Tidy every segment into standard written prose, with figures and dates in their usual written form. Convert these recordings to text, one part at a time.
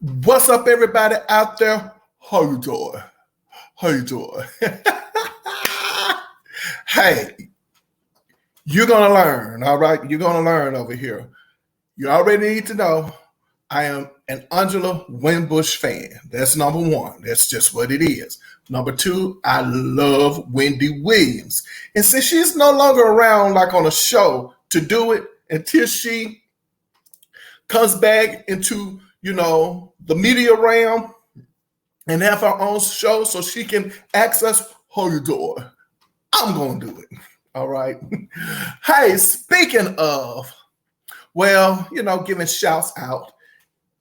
What's up, everybody out there? How you doing? How you doing? Hey, you're going to learn, all right? You're going to learn over here. You already need to know I am an Angela Winbush fan. That's number one. That's just what it is. Number two, I love Wendy Williams. And since she's no longer around like on a show to do it until she comes back into, the media realm and have her own show so she can access how you doing, I'm going to do it. All right. Hey, speaking of, giving shouts out,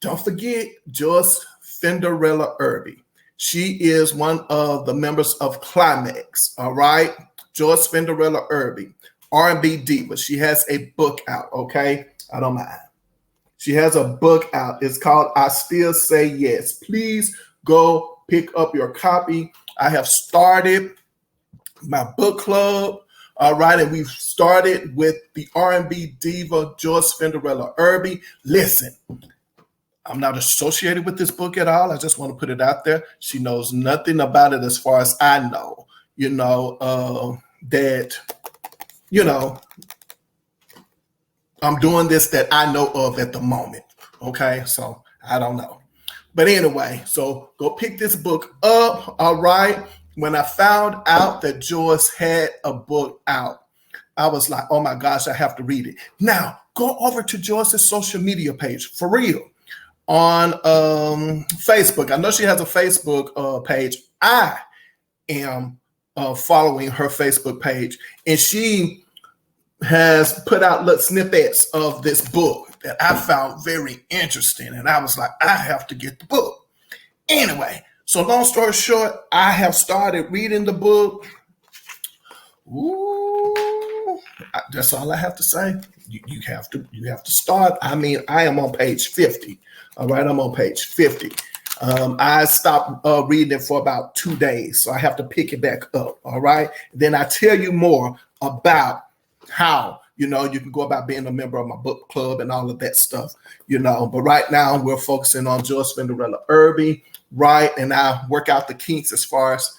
don't forget Joyce Fenderella Irby. She is one of the members of Climax. All right. Joyce Fenderella Irby, R&B diva. She has a book out. Okay. I don't mind. She has a book out. It's called I Still Say Yes. Please go pick up your copy. I have started my book club. All right. And we've started with the R&B diva, Joyce Fenderella Irby. Listen, I'm not associated with this book at all. I just want to put it out there. She knows nothing about it as far as I know, I'm doing this that I know of at the moment. Okay. So I don't know. But anyway, so go pick this book up. All right. When I found out that Joyce had a book out, I was like, oh my gosh, I have to read it. Now go over to Joyce's social media page for real on Facebook. I know she has a Facebook page. I am following her Facebook page, and she has put out little snippets of this book that I found very interesting. And I was like, I have to get the book. Anyway, so long story short, I have started reading the book. Ooh, that's all I have to say. You have to start. I mean, I am on page 50. All right, I'm on page 50. I stopped reading it for about 2 days, so I have to pick it back up. All right. Then I tell you more about how, you can go about being a member of my book club and all of that stuff, But right now we're focusing on Joyce Fenderella Irby, right? And I work out the kinks as far as,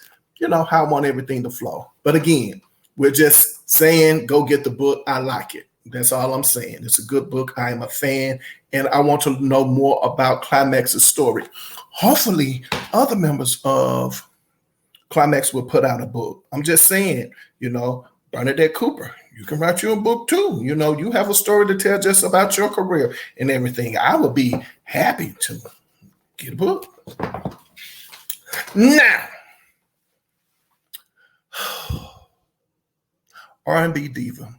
how I want everything to flow. But again, we're just saying, go get the book. I like it. That's all I'm saying. It's a good book. I am a fan, and I want to know more about Climax's story. Hopefully, other members of Climax will put out a book. I'm just saying, Bernadette Cooper, you can write you a book too. You have a story to tell just about your career and everything. I would be happy to get a book. Now, R&B diva,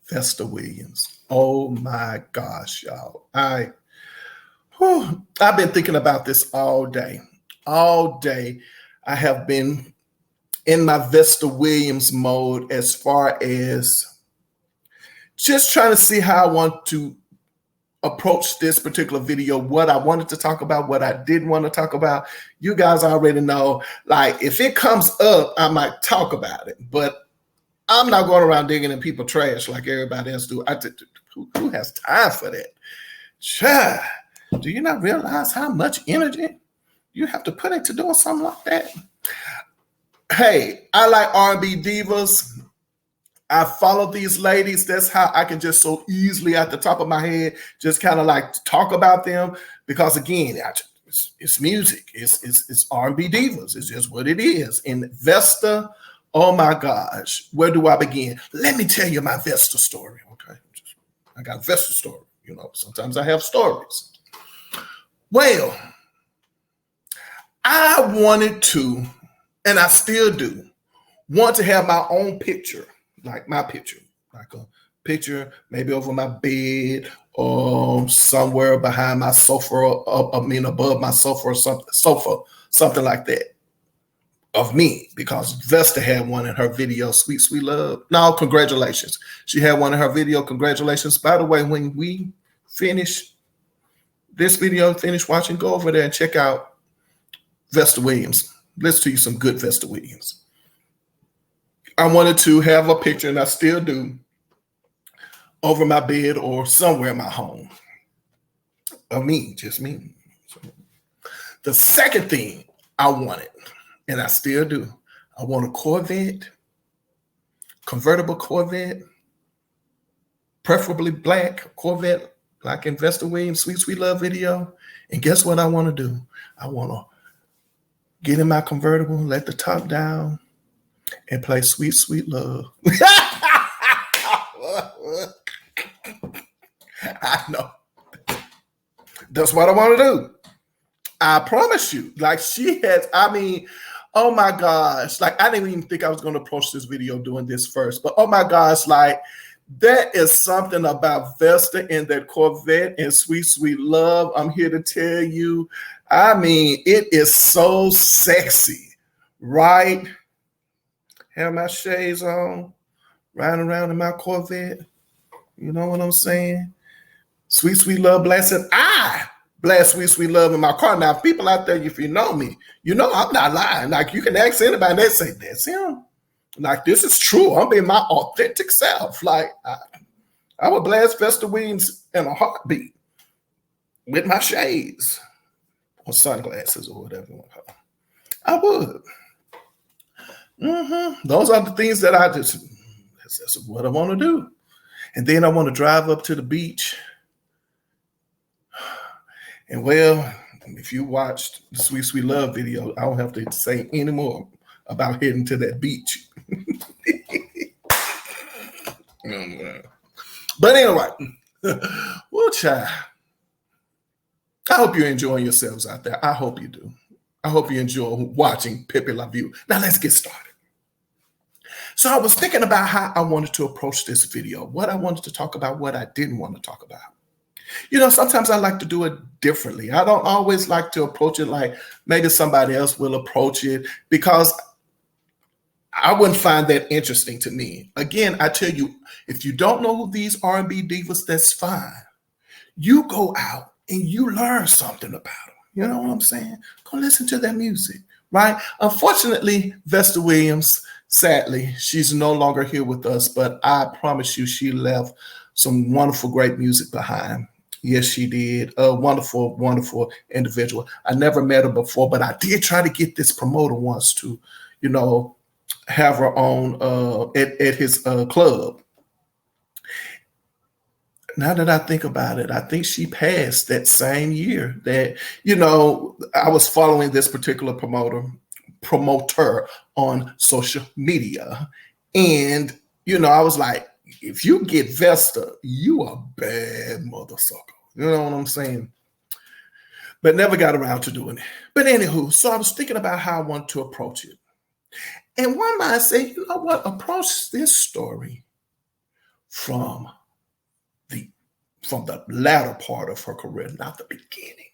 Vesta Williams. Oh my gosh, y'all. I've been thinking about this all day. All day, I have been in my Vesta Williams mode as far as just trying to see how I want to approach this particular video, what I wanted to talk about, what I didn't want to talk about. You guys already know, like, if it comes up, I might talk about it, but I'm not going around digging in people's trash like everybody else do. Who has time for that? Child, do you not realize how much energy you have to put into doing something like that? Hey, I like R&B divas. I follow these ladies. That's how I can just so easily at the top of my head just kind of like talk about them, because again, it's music. It's R&B divas. It's just what it is. And Vesta, oh my gosh, where do I begin? Let me tell you my Vesta story. Okay, I got a Vesta story. Sometimes I have stories. Well, I wanted to, and I still do, want to have my own picture, like my picture, like a picture maybe over my bed or somewhere behind my sofa, above my sofa or something like that, of me, because Vesta had one in her video, Sweet, Sweet Love. No, congratulations. She had one in her video, congratulations. By the way, when we finish this video, finish watching, go over there and check out Vesta Williams. Listen to you some good Vesta Williams. I wanted to have a picture, and I still do, over my bed or somewhere in my home of me, just me. So The second thing I wanted, and I still do, I want a Corvette, convertible Corvette, preferably black Corvette, like in Vesta Williams' Sweet Sweet Love video. And guess what I want to do? I want to get in my convertible, let the top down, and play Sweet Sweet Love. I know. That's what I want to do. I promise you. Like she has, I mean, oh my gosh. Like I didn't even think I was going to approach this video doing this first. But oh my gosh, like there is something about Vesta and that Corvette and Sweet Sweet Love. I'm here to tell you. I mean, it is so sexy, right? Have my shades on, riding around in my Corvette. You know what I'm saying? Sweet Sweet Love blasting. I blast Sweet Sweet Love in my car. Now, people out there, if you know me, you know I'm not lying. Like you can ask anybody and they say, that's him. Like this is true. I'm being my authentic self. Like I would blast Vesta Williams in a heartbeat with my shades or sunglasses or whatever you want to call them. I would. Those are the things that that's what I want to do. And then I want to drive up to the beach. And well, if you watched the Sweet Sweet Love video, I don't have to say any more about heading to that beach. But anyway, well, child, I hope you're enjoying yourselves out there. I hope you do. I hope you enjoy watching Pepe La View. Now let's get started. So I was thinking about how I wanted to approach this video, what I wanted to talk about, what I didn't want to talk about. You know, sometimes I like to do it differently. I don't always like to approach it like maybe somebody else will approach it because I wouldn't find that interesting to me. Again, I tell you, if you don't know who these R&B divas, that's fine. You go out and you learn something about them. You know what I'm saying? Go listen to their music, right? Unfortunately, Vesta Williams, sadly, she's no longer here with us, but I promise you she left some wonderful, great music behind. Yes, she did. A wonderful, wonderful individual. I never met her before, but I did try to get this promoter once to, you know, have her on at his club. Now that I think about it, I think she passed that same year that, you know, I was following this particular promoter on social media. And, you know, I was like, if you get Vesta, you a bad mother sucker. You know what I'm saying? But never got around to doing it. But anywho, so I was thinking about how I want to approach it. And one might say, you know what? Approach this story from the latter part of her career, not the beginning,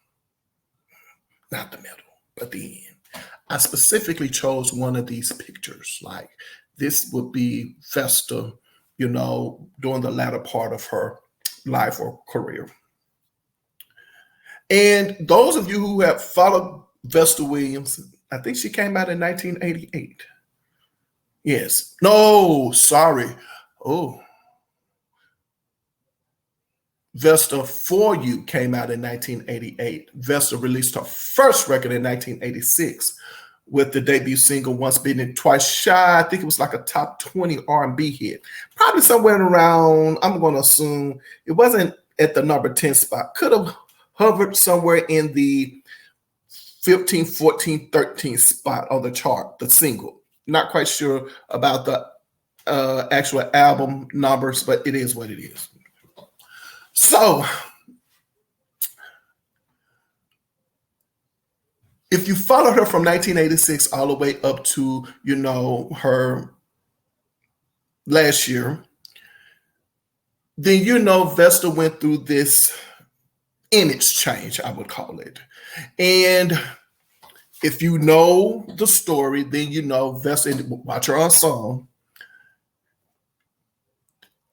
not the middle, but the end. I specifically chose one of these pictures. Like this would be Vesta, you know, during the latter part of her life or career. And those of you who have followed Vesta Williams, I think she came out in 1988. Yes. No, sorry. Oh. Vesta For You came out in 1988. Vesta released her first record in 1986 with the debut single Once Bitten, Twice Shy. I think it was like a top 20 R&B hit. Probably somewhere around, I'm going to assume, it wasn't at the number 10 spot. Could have hovered somewhere in the 15, 14, 13 spot on the chart, the single. Not quite sure about the actual album numbers, but it is what it is. So, if you followed her from 1986 all the way up to, you know, her last year, then you know Vesta went through this image change, I would call it. And if you know the story, then you know Vesta, watch her on song.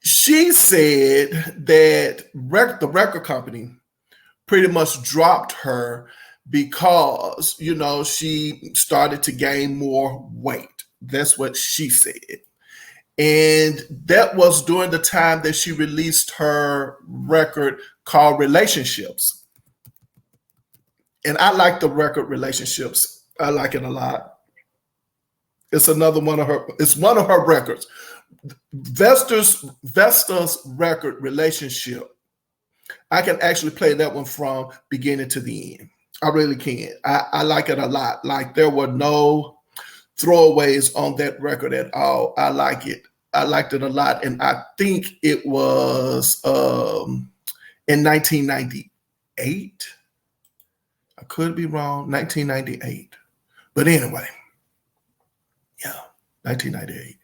She said that the record company pretty much dropped her because, you know, she started to gain more weight. That's what she said. And that was during the time that she released her record called Relationships. And I like the record relationships. I like it a lot. It's another one of her. It's one of her records. Vesta's record relationship. I can actually play that one from beginning to the end. I really can. I like it a lot. Like there were no throwaways on that record at all. I like it. I liked it a lot, and I think it was in 1998. I could be wrong. 1998, but anyway, yeah, 1998.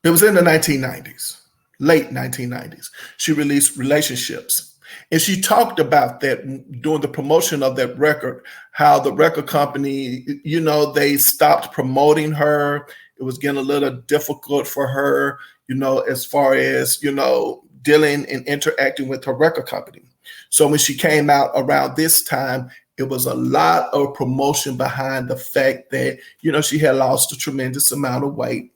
It was in the 1990s, late 1990s. She released Relationships. And she talked about that during the promotion of that record, how the record company, you know, they stopped promoting her. It was getting a little difficult for her, you know, as far as, you know, dealing and interacting with her record company. So when she came out around this time, it was a lot of promotion behind the fact that, you know, she had lost a tremendous amount of weight.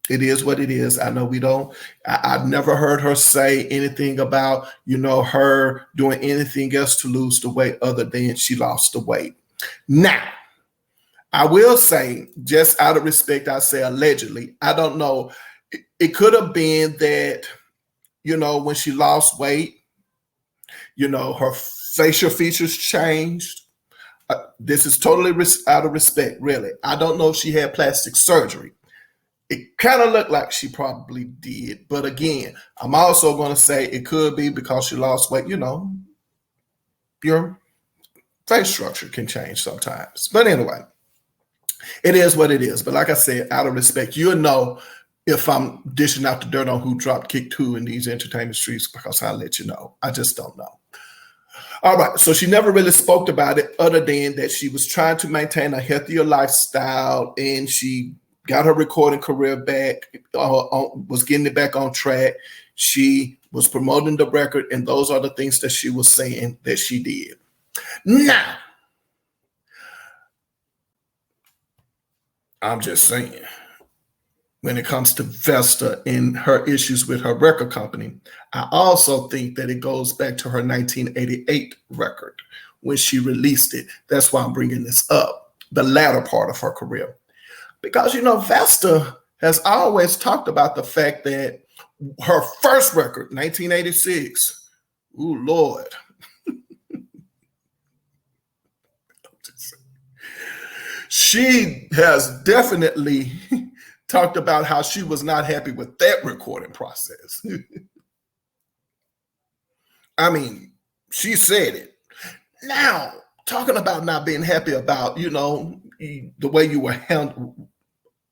It is what it is. I know I've never heard her say anything about, you know, her doing anything else to lose the weight other than she lost the weight. Now, I will say, just out of respect, I say allegedly, I don't know. It could have been that, you know, when she lost weight, you know, her facial features changed. This is totally out of respect, really. I don't know if she had plastic surgery. It kind of looked like she probably did. But again, I'm also going to say it could be because she lost weight. You know, your face structure can change sometimes. But anyway, it is what it is. But like I said, out of respect, you'll know if I'm dishing out the dirt on who dropped Kick 2 in these entertainment streets because I'll let you know. I just don't know. All right. So she never really spoke about it other than that she was trying to maintain a healthier lifestyle and she got her recording career back, was getting it back on track. She was promoting the record, and those are the things that she was saying that she did. Now, I'm just saying, when it comes to Vesta and her issues with her record company, I also think that it goes back to her 1988 record when she released it. That's why I'm bringing this up, the latter part of her career. Because, you know, Vesta has always talked about the fact that her first record, 1986, ooh, Lord. She has definitely talked about how she was not happy with that recording process. I mean, she said it. Now, talking about not being happy about, you know, the way you were handled,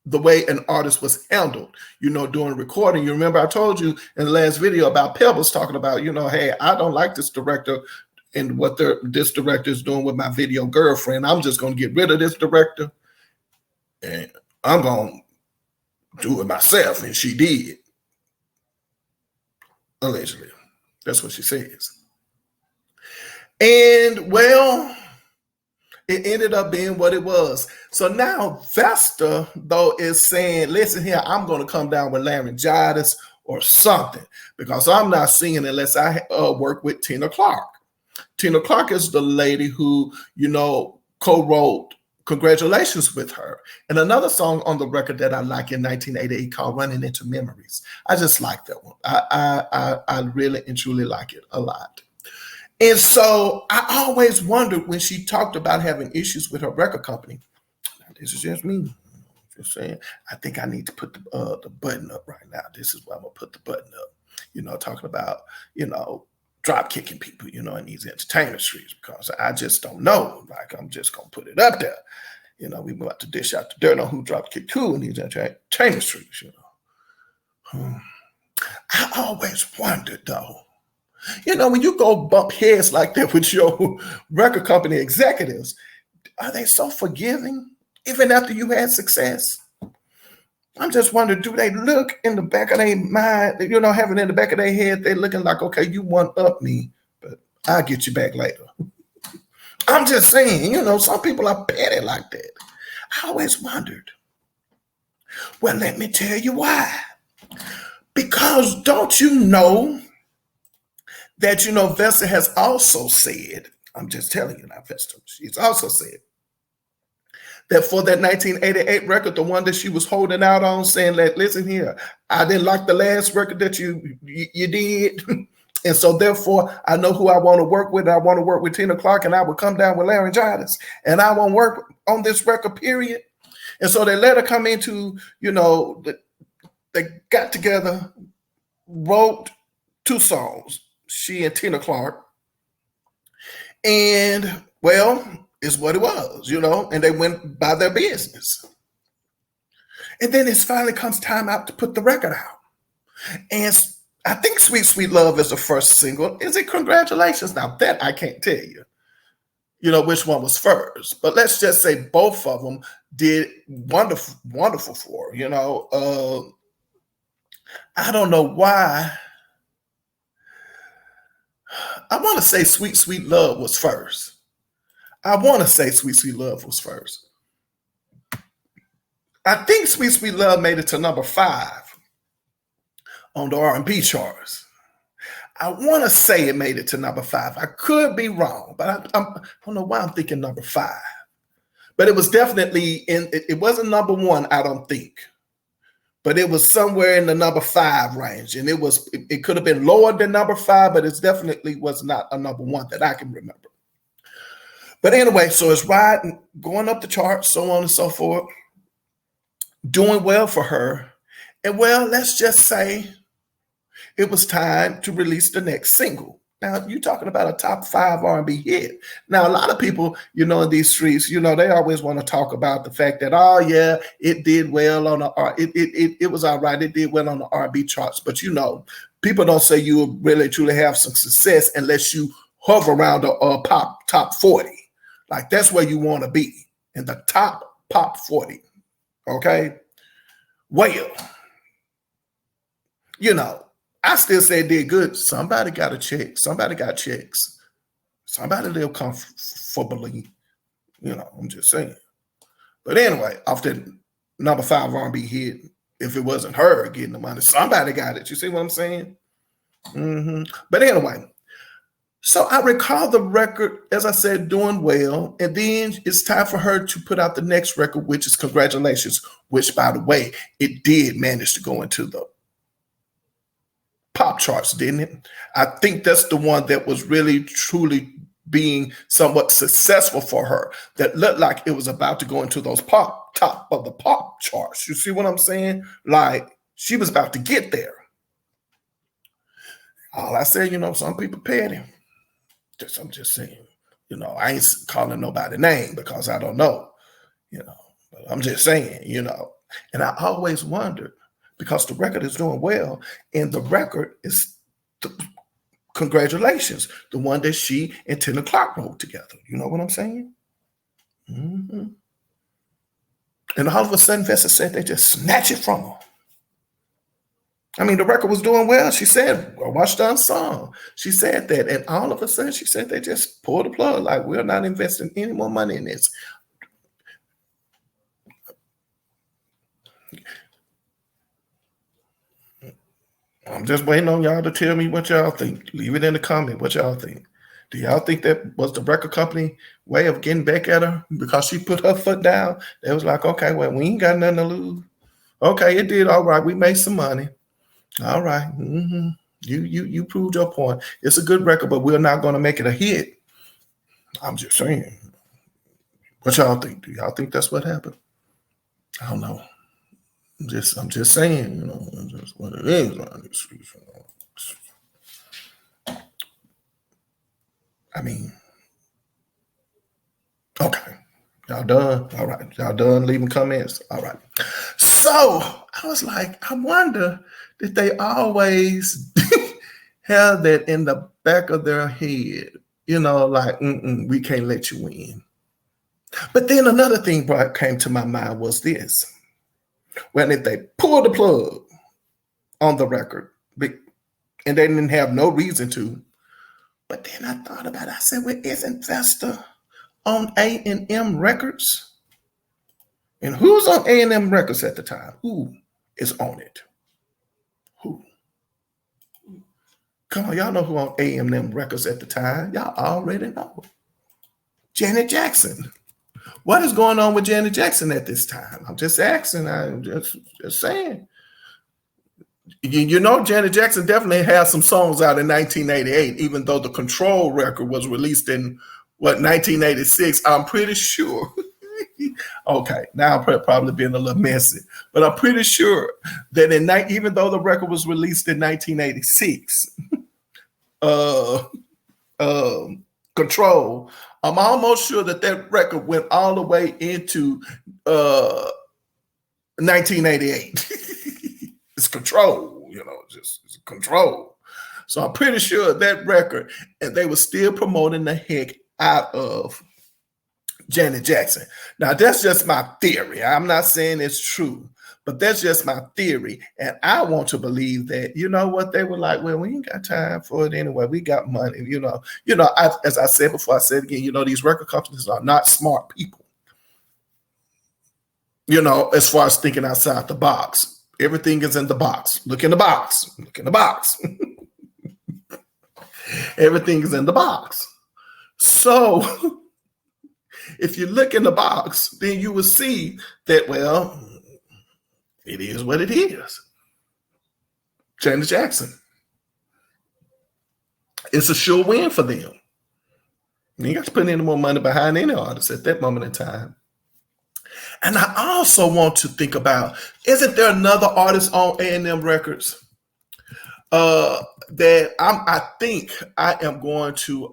the way an artist was handled, you know, during recording. You remember I told you in the last video about Pebbles talking about, you know, hey, I don't like this director and what this director is doing with my video girlfriend. I'm just going to get rid of this director and I'm going to do it myself. And she did. Allegedly. That's what she says. And well, it ended up being what it was. So now Vesta, though, is saying, listen here, I'm going to come down with laryngitis or something because I'm not singing unless I work with Tina Clark. Tina Clark is the lady who, you know, co-wrote Congratulations with her. And another song on the record that I like in 1988 called Running Into Memories. I just like that one. I really and truly like it a lot. And so I always wondered when she talked about having issues with her record company. Now, this is just me. Just saying, I think I need to put the button up right now. This is where I'm going to put the button up. You know, talking about, you know, drop kicking people, you know, in these entertainment streets because I just don't know. Like, I'm just going to put it up there. You know, we about to dish out the dirt on who dropped kick 2 in these entertainment streets, you know. I always wondered, though, you know, when you go bump heads like that with your record company executives, are they so forgiving even after you had success? I'm just wondering, do they look in the back of their mind, you know, having in the back of their head, they're looking like, okay, you one-up me, but I'll get you back later. I'm just saying, you know, some people are petty like that. I always wondered. Well, let me tell you why. Because don't you know that, Vesta has also said, I'm just telling you now, Vesta, she's also said that for that 1988 record, the one that she was holding out on, saying that, listen here, I didn't like the last record that you did. And so therefore, I know who I want to work with. I want to work with Tina Clark, and I would come down with laryngitis, and I won't work on this record, period. And so they let her come into, they got together, wrote 2 songs, she and Tina Clark. And, well, it's what it was, and they went by their business. And then it finally comes time out to put the record out. And I think Sweet Sweet Love is the first single. Is it Congratulations? Now that I can't tell you, which one was first. But let's just say both of them did wonderful for her, I don't know why. I want to say Sweet Sweet Love was first. I want to say Sweet Sweet Love was first. I think Sweet Sweet Love made it to number 5 on the R&B charts. I want to say it made it to number 5. I could be wrong, but I don't know why I'm thinking number 5. But it was definitely it wasn't number 1, I don't think. But it was somewhere in the number 5 range. And it could have been lower than number 5, but it definitely was not a number 1 that I can remember. But anyway, so it's riding, going up the charts, so on and so forth, doing well for her. And well, let's just say it was time to release the next single. Now, you're talking about a top 5 R&B hit. Now, a lot of people, in these streets, they always want to talk about the fact that, oh, yeah, it did well on it was all right. It did well on the R&B charts. But, people don't say you really, truly have some success unless you hover around the top 40. Like, that's where you want to be, in the top pop 40. Okay? Well, I still say it did good. Somebody got a check. Somebody got checks. Somebody live comfortably. I'm just saying. But anyway, off the number 5 R&B hit, if it wasn't her getting the money, somebody got it. You see what I'm saying? But anyway, so I recall the record, as I said, doing well. And then it's time for her to put out the next record, which is Congratulations, which, by the way, it did manage to go into the pop charts, didn't it? I think that's the one that was really, truly being somewhat successful for her, that looked like it was about to go into those top of the pop charts. You see what I'm saying? Like, she was about to get there. All I said, some people petty. I'm just saying, I ain't calling nobody name because I don't know, but I'm just saying, and I always wondered, because the record is doing well, and the record is Congratulations, the one that she and Tina Clark wrote together. You know what I'm saying? And all of a sudden, Vesta said they just snatch it from her. I mean, the record was doing well. She said, I watched the song. She said that. And all of a sudden, she said they just pulled the plug. Like, we're not investing any more money in this. I'm just waiting on y'all to tell me what y'all think. Leave it in the comment what y'all think. Do y'all think that was the record company way of getting back at her because she put her foot down? They was like, okay, well, we ain't got nothing to lose. Okay, it did all right. We made some money. All right. You proved your point. It's a good record, but we're not going to make it a hit. I'm just saying. What y'all think? Do y'all think that's what happened? I don't know. I'm just saying, just what it is on these streets. I mean, okay. Y'all done? All right. Y'all done leaving comments? All right. So I was like, I wonder, did they always have that in the back of their head? Like, we can't let you win. But then another thing that came to my mind was this. When if they pulled the plug on the record, and they didn't have no reason to, but then I thought about it. I said, well, isn't Vesta on A&M Records? And who's on A&M Records at the time? Who is on it? Who? Come on, y'all know who on A&M Records at the time. Y'all already know. Janet Jackson. What is going on with Janet Jackson at this time? I'm just asking. I'm just saying. You know, Janet Jackson definitely had some songs out in 1988, even though the Control record was released in, 1986. I'm pretty sure. Okay, now I'm probably being a little messy, but I'm pretty sure that even though the record was released in 1986, Control, I'm almost sure that record went all the way into 1988. It's Control, just it's Control. So I'm pretty sure that record, and they were still promoting the heck out of Janet Jackson. Now, that's just my theory. I'm not saying it's true, but that's just my theory. And I want to believe that, you know what, they were like, well, we ain't got time for it anyway. We got money, as I said before, I said again, these record companies are not smart people, as far as thinking outside the box. Everything is in the box. Look in the box. Look in the box. Everything is in the box. So if you look in the box, then you will see that, well, it is what it is. Janet Jackson. It's a sure win for them. You ain't got to put any more money behind any artist at that moment in time. And I also want to think about, isn't there another artist on A&M Records that I think I am going to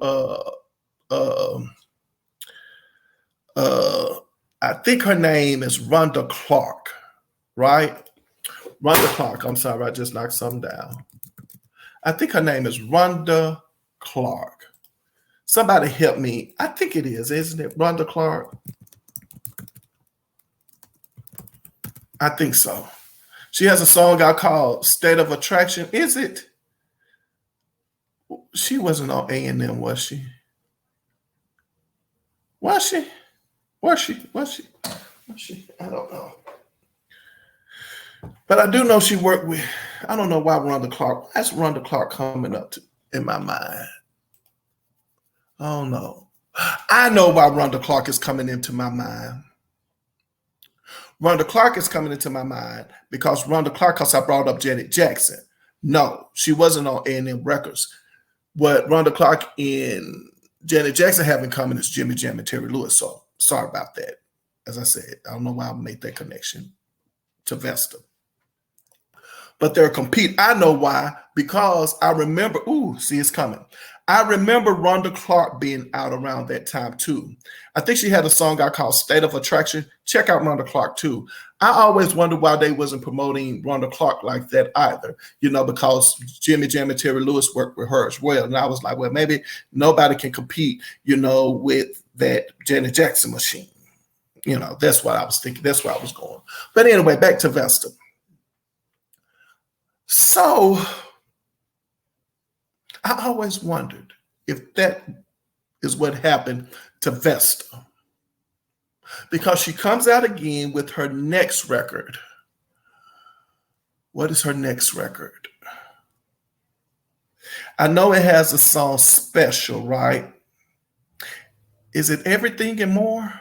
I think her name is Rhonda Clark, right? Rhonda Clark. I'm sorry, I just knocked something down. I think her name is Rhonda Clark. Somebody help me. I think it is, isn't it? Rhonda Clark. I think so. She has a song out called State of Attraction. Is it? She wasn't on A&M, was she? Was she? Was she? I don't know. But I do know she worked with, I don't know why Rhonda Clark. That's Rhonda Clark coming up in my mind. I don't know. I know why Rhonda Clark is coming into my mind. Rhonda Clark is coming into my mind because I brought up Janet Jackson. No, she wasn't on A&M Records. What Rhonda Clark and Janet Jackson have in common is Jimmy Jam and Terry Lewis. So sorry about that. As I said, I don't know why I made that connection to Vesta. But they're compete. I know why, because I remember, it's coming. I remember Rhonda Clark being out around that time too. I think she had a song I called State of Attraction. Check out Rhonda Clark too. I always wondered why they wasn't promoting Rhonda Clark like that either, because Jimmy Jam and Terry Lewis worked with her as well. And I was like, well, maybe nobody can compete, with that Janet Jackson machine. That's what I was thinking. That's where I was going. But anyway, back to Vesta. So I always wondered if that is what happened to Vesta, because she comes out again with her next record. What is her next record? I know it has a song Special, right? Is it Everything and More?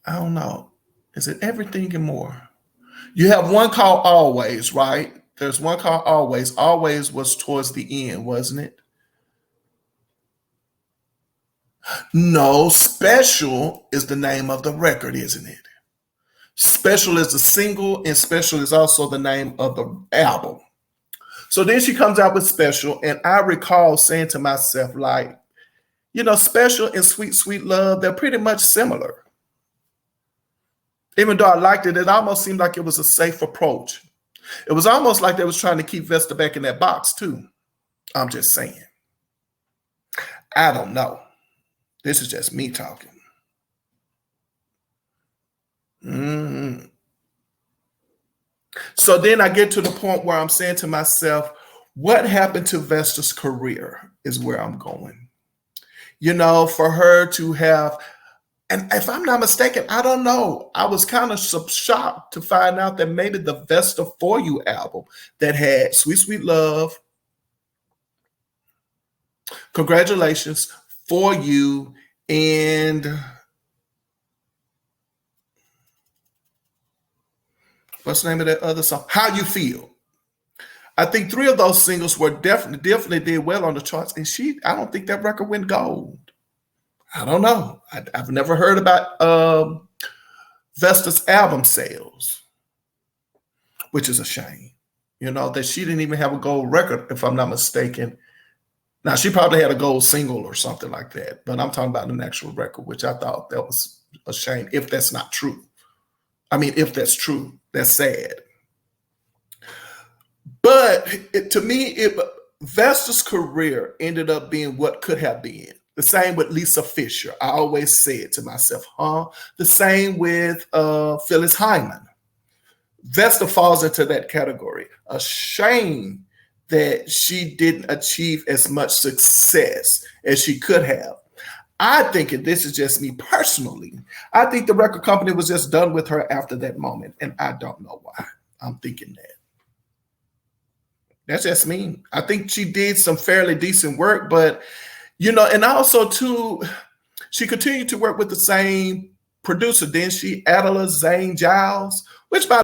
I don't know. Is it Everything and More? You have one called Always, right? There's one called Always. Always was towards the end, wasn't it? No, Special is the name of the record, isn't it? Special is the single, and Special is also the name of the album. So then she comes out with Special, and I recall saying to myself, like, Special and Sweet Sweet Love, they're pretty much similar. Even though I liked it, it almost seemed like it was a safe approach. It was almost like they was trying to keep Vesta back in that box too. I'm just saying. I don't know. This is just me talking. So then I get to the point where I'm saying to myself, what happened to Vesta's career is where I'm going. For her to have And if I'm not mistaken, I don't know. I was kind of shocked to find out that maybe the Vesta For You album that had Sweet Sweet Love, Congratulations, For You, and what's the name of that other song? How You Feel. I think 3 of those singles were definitely did well on the charts. And I don't think that record went gold. I don't know. I've never heard about Vesta's album sales, which is a shame. You know, that she didn't even have a gold record, if I'm not mistaken. Now, she probably had a gold single or something like that, but I'm talking about an actual record, which I thought that was a shame if that's not true. I mean, if that's true, that's sad. But to me, Vesta's career ended up being what could have been. The same with Lisa Fisher. I always say it to myself, The same with Phyllis Hyman. Vesta falls into that category. A shame that she didn't achieve as much success as she could have. I think, and this is just me personally, I think the record company was just done with her after that moment, and I don't know why. I'm thinking that. That's just me. I think she did some fairly decent work, but you know, and also too, she continued to work with the same producer, didn't she? Adela Zane Giles, which by